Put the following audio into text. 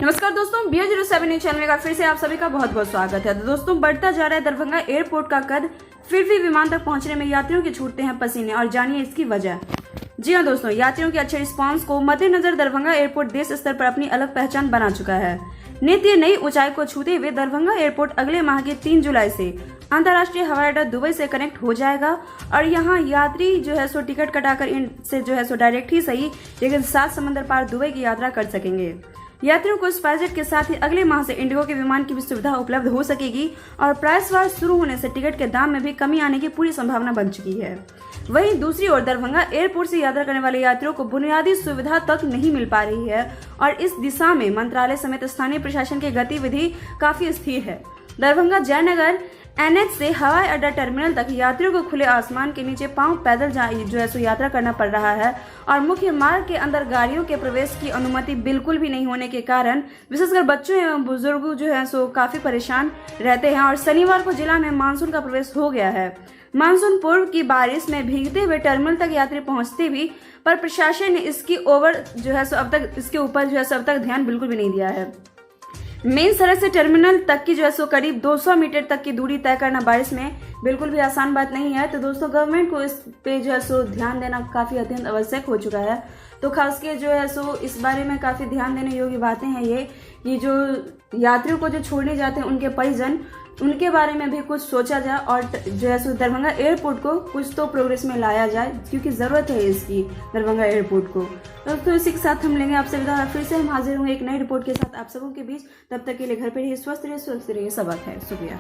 नमस्कार दोस्तों, BO07 news channel में फिर से आप सभी का बहुत बहुत स्वागत है। तो दोस्तों, बढ़ता जा रहा है दरभंगा एयरपोर्ट का कद, फिर भी विमान तक पहुंचने में यात्रियों के छूटते हैं पसीने, और जानिए इसकी वजह। जी हाँ दोस्तों, यात्रियों के अच्छे रिस्पांस को मद्देनजर दरभंगा एयरपोर्ट देश स्तर पर अपनी अलग पहचान बना चुका है। नित्य नई ऊंचाई को छूते हुए दरभंगा एयरपोर्ट अगले माह की 3 जुलाई से अंतर्राष्ट्रीय हवाई अड्डा दुबई से कनेक्ट हो जाएगा, और यहाँ यात्री टिकट कटाकर इनसे डायरेक्ट ही सही, लेकिन 7 समंदर पार दुबई की यात्रा कर सकेंगे। यात्रियों को स्पाइसजेट के साथ ही अगले माह से इंडिगो के विमान की भी सुविधा उपलब्ध हो सकेगी, और प्राइस वार शुरू होने से टिकट के दाम में भी कमी आने की पूरी संभावना बन चुकी है। वहीं दूसरी ओर दरभंगा एयरपोर्ट से यात्रा करने वाले यात्रियों को बुनियादी सुविधा तक नहीं मिल पा रही है, और इस दिशा में मंत्रालय समेत स्थानीय प्रशासन की गतिविधि काफी स्थिर है। दरभंगा जयनगर NH से हवाई अड्डा टर्मिनल तक यात्रियों को खुले आसमान के नीचे पांव पैदल यात्रा करना पड़ रहा है, और मुख्य मार्ग के अंदर गाड़ियों के प्रवेश की अनुमति बिल्कुल भी नहीं होने के कारण विशेषकर बच्चों एवं बुजुर्ग काफी परेशान रहते हैं। और शनिवार को जिला में मानसून का प्रवेश हो गया है। मानसून पूर्व की बारिश में भीगते हुए टर्मिनल तक यात्री पहुंचते भी, पर प्रशासन ने इसके ऊपर अब तक ध्यान बिल्कुल भी नहीं दिया है। मेन सड़क से टर्मिनल तक की करीब 200 मीटर तक की दूरी तय करना बारिश में बिल्कुल भी आसान बात नहीं है। तो दोस्तों, गवर्नमेंट को इस पे ध्यान देना काफी अत्यंत आवश्यक हो चुका है। तो खास के इस बारे में काफी ध्यान देने योग्य बातें हैं ये जो यात्रियों को जो छोड़ने जाते हैं उनके परिजन, उनके बारे में भी कुछ सोचा जाए, और दरभंगा एयरपोर्ट को कुछ तो प्रोग्रेस में लाया जाए, क्योंकि जरूरत है इसकी दरभंगा एयरपोर्ट को। तो इसी के साथ हम लेंगे आपसे विदा। फिर से हम हाजिर होंगे एक नई रिपोर्ट के साथ आप सबों के बीच। तब तक के लिए घर पे रहिए, स्वस्थ रहिए, सुरक्षित रहिए। सब बात है। शुक्रिया।